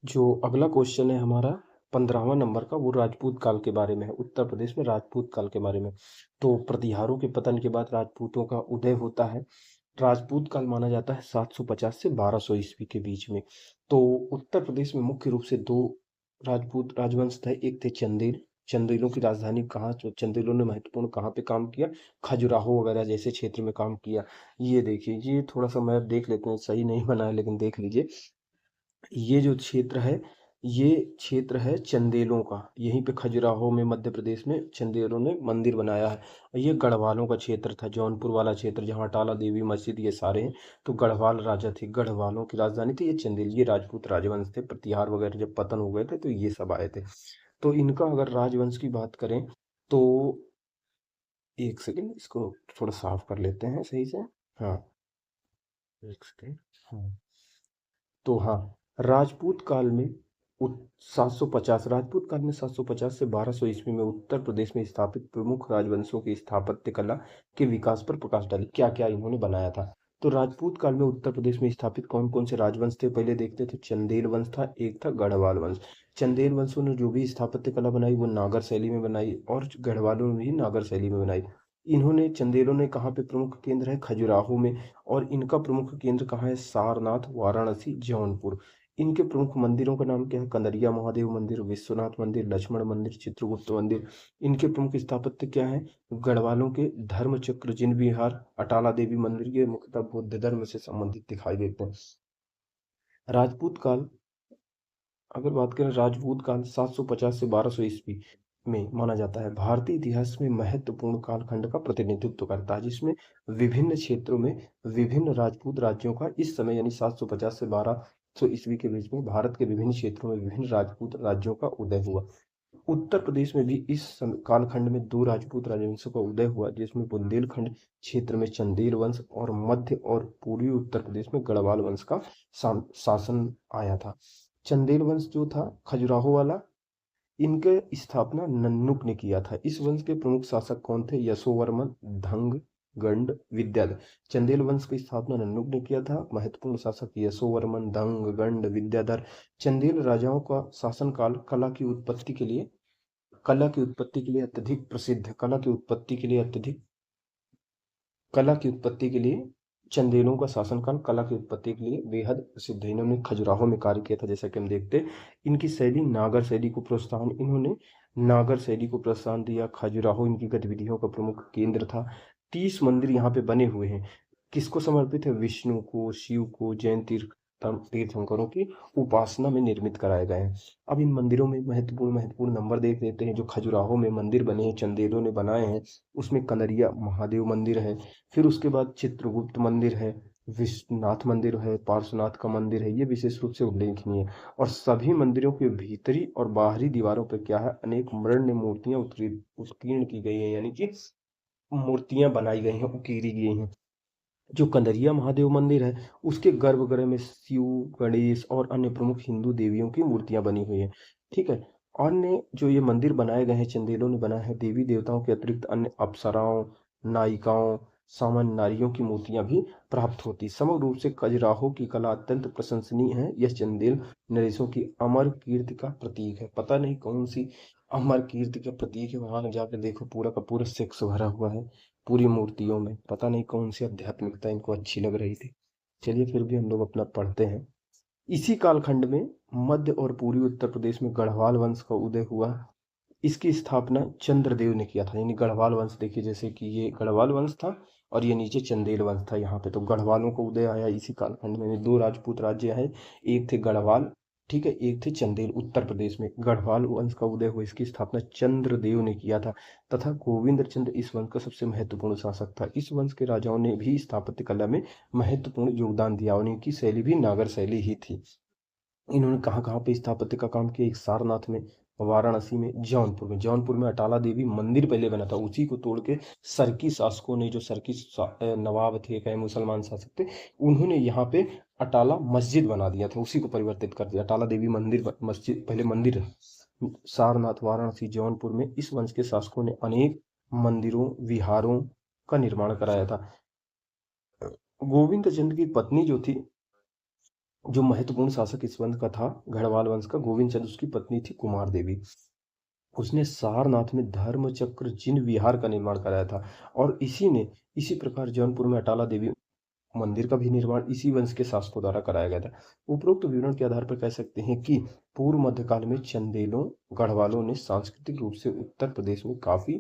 जो अगला क्वेश्चन है हमारा 15वां नंबर का, वो राजपूत काल के बारे में है। उत्तर प्रदेश में राजपूत काल के बारे में। तो प्रतिहारों के पतन के बाद राजपूतों का उदय होता है। राजपूत काल माना जाता है 750 से 1200 ईस्वी के बीच में। तो उत्तर प्रदेश में मुख्य रूप से दो राजपूत राजवंश थे। एक थे चंदेल। चंदेलों की राजधानी कहाँ, तो चंदेलों ने महत्वपूर्ण कहाँ पे काम किया, खजुराहो वगैरह जैसे क्षेत्र में काम किया। ये देखिए, ये थोड़ा सा मैप देख लेते हैं, सही नहीं बना है लेकिन देख लीजिए। ये जो क्षेत्र है, ये क्षेत्र है चंदेलों का। यहीं पे खजुराहो में मध्य प्रदेश में चंदेलों ने मंदिर बनाया है। और ये गढ़वालों का क्षेत्र था, जौनपुर वाला क्षेत्र जहाँ अटाला देवी मस्जिद ये सारे हैं। तो गढ़वाल राजा थे, गढ़वालों की राजधानी थी ये चंदेल। ये राजपूत राजवंश थे। प्रतिहार वगैरह जब पतन हो गए थे तो ये सब आए थे। तो इनका अगर राजवंश की बात करें तो एक सेकेंड, इसको थोड़ा साफ कर लेते हैं सही से। हाँ, एक सेकेंड। हाँ, तो हाँ, राजपूत काल में 750 राजपूत काल में 750 से 1200 ईस्वी में उत्तर प्रदेश में स्थापित प्रमुख राजवंशों की स्थापत्य कला के विकास पर प्रकाश डाली। क्या क्या इन्होंने बनाया था। तो राजपूत काल में उत्तर प्रदेश में स्थापित कौन कौन से राजवंश थे, पहले देखते थे। चंदेल वंश था, एक था गढ़वाल वंश। चंदेल वंशों ने जो भी स्थापत्य कला बनाई वो नागर शैली में बनाई, और गढ़वालों ने भी नागर शैली में बनाई। इन्होंने चंदेलों ने कहाँ पे प्रमुख केंद्र है, खजुराहो में। और इनका प्रमुख केंद्र कहाँ है, सारनाथ, वाराणसी, जौनपुर। इनके प्रमुख मंदिरों का नाम क्या है, कंदरिया महादेव मंदिर, विश्वनाथ मंदिर, लक्ष्मण मंदिर, चित्रगुप्त मंदिर। इनके प्रमुख स्थापत्य क्या है, गढ़वालों के धर्मचक्र जिन विहार, अटाला देवी मंदिर, ये मुख्यतः बौद्ध धर्म से संबंधित दिखाई देते हैं। राजपूत काल, अगर बात करें राजपूत काल 750 से 1200 ईस्वी में माना जाता है, भारतीय इतिहास में महत्वपूर्ण कालखंड का प्रतिनिधित्व करता है, जिसमें विभिन्न क्षेत्रों में विभिन्न राजपूत राज्यों का इस समय यानी 750 से 1200 ईस्वी के बीच में भारत के विभिन्न क्षेत्रों में विभिन्न राजपूत राज्यों का उदय हुआ। उत्तर प्रदेश में भी कालखंड में दो राजपूत राजवंशों का उदय हुआ, जिसमें बुंदेलखंड क्षेत्र में चंदेल वंश और मध्य और पूर्वी उत्तर प्रदेश में गढ़वाल वंश का शासन आया था। चंदेल वंश जो था खजुराहो वाला, इनके स्थापना नन्नुक ने किया था। इस वंश के प्रमुख शासक कौन थे, यशोवर्मन, धंग, गंड, विद्याधर। चंदेल वंश की स्थापना नन्नुक ने किया था। महत्वपूर्ण शासक यशोवर्मन, धंग, गंड, विद्याधर। चंदेल राजाओं का शासनकाल कला की उत्पत्ति के लिए अत्यधिक प्रसिद्ध है। कला की उत्पत्ति के लिए चंदेलों का शासनकाल कला की उत्पत्ति के लिए बेहद प्रसिद्ध है। इन्होंने खजुराहो में कार्य किया था, जैसा कि हम देखते हैं। इनकी शैली नागर शैली को प्रोत्साहन इन्होंने नागर शैली को प्रोत्साहन दिया। खजुराहो इनकी गतिविधियों का प्रमुख केंद्र था। 30 मंदिर यहाँ पे बने हुए हैं। किसको समर्पित है, विष्णु को, शिव को, जैन तीर्थंकरों की उपासना में निर्मित कराए गए हैं। अब इन मंदिरों में महत्वपूर्ण महत्वपूर्ण नंबर देख लेते हैं। जो खजुराहो में मंदिर बने हैं, चंदेलों ने बनाए हैं, उसमें कनरिया महादेव मंदिर है। फिर उसके बाद चित्रगुप्त मंदिर है, विश्वनाथ मंदिर है, पार्श्वनाथ का मंदिर है। ये विशेष रूप से उल्लेखनीय है। और सभी मंदिरों के भीतरी और बाहरी दीवारों पर क्या है, अनेक मृण्य मूर्तियां उत्कीर्ण की गई हैं, यानी कि मूर्तियां बनाई गई हैं, उकेरी गई हैं। जो कंदरिया महादेव मंदिर है, उसके गर्भगृह में शिव, गणेश और अन्य प्रमुख हिंदू देवियों की मूर्तियां बनी हुई हैं। ठीक है। अन्य जो ये मंदिर बनाए गए हैं, चंदेलों ने बनाए हैं, देवी देवताओं के अतिरिक्त अन्य अप्सराओं, नायिकाओं, सामान्य नारियों की मूर्तियां भी प्राप्त होती। समग्र रूप से खजुराहो की कला अत्यंत प्रशंसनीय है। यह चंदेल नरेशों की अमर कीर्ति का प्रतीक है। पता नहीं कौन सी अमर कीर्ति का प्रतीक है, वहां जाकर देखो, पूरा का पूरा सेक्स भरा हुआ है पूरी मूर्तियों में। पता नहीं कौन सी आध्यात्मिकता इनको अच्छी लग रही थी। चलिए, फिर भी हम लोग अपना पढ़ते हैं। इसी कालखंड में मध्य और पूर्वी उत्तर प्रदेश में गढ़वाल वंश का उदय हुआ। इसकी स्थापना चंद्रदेव ने किया था। यानी गढ़वाल वंश देखिए, जैसे कि ये गढ़वाल वंश था और ये नीचे चंदेल वंश था यहाँ पे। तो गढ़वालों का उदय आया इसी कालखंड में। दो राजपूत राज्य हैं, एक थे गढ़वाल, ठीक है, एक थे चंदेल। उत्तर प्रदेश में गढ़वाल वंश का उदय हुआ, इसकी स्थापना चंद्रदेव ने किया था। तथा गोविंद चंद्र इस वंश का सबसे महत्वपूर्ण शासक था। इस वंश के राजाओं ने भी स्थापत्य कला में महत्वपूर्ण योगदान दिया और इनकी शैली भी नागर शैली ही थी। इन्होंने कहाँ कहाँ पे स्थापत्य का काम किया, एक सारनाथ में, वाराणसी में, जौनपुर में अटाला देवी मंदिर पहले बना था, उसी को तोड़ के सरकी शासकों ने, जो नवाब थे, कहे मुसलमान शासक थे, उन्होंने यहाँ पे अटाला मस्जिद बना दिया था, उसी को परिवर्तित कर दिया। अटाला देवी मंदिर मस्जिद पहले मंदिर। सारनाथ, वाराणसी, जौनपुर में इस वंश के शासकों ने अनेक मंदिरों, विहारों का निर्माण कराया था। गोविंद चंद्र की पत्नी जो थी जो महत्वपूर्ण शासक इस वंश का था, गढ़वाल वंश का गोविंद चंद, उसकी पत्नी थी कुमार देवी। उसने सारनाथ में धर्मचक्र जिन विहार का निर्माण कराया था, और इसी प्रकार जौनपुर में अटाला देवी मंदिर का भी निर्माण इसी वंश के शासकों द्वारा कराया गया था। उपरोक्त विवरण के आधार पर कह सकते हैं कि पूर्व मध्यकाल में चंदेलों, गढ़वालों ने सांस्कृतिक रूप से उत्तर प्रदेश में काफी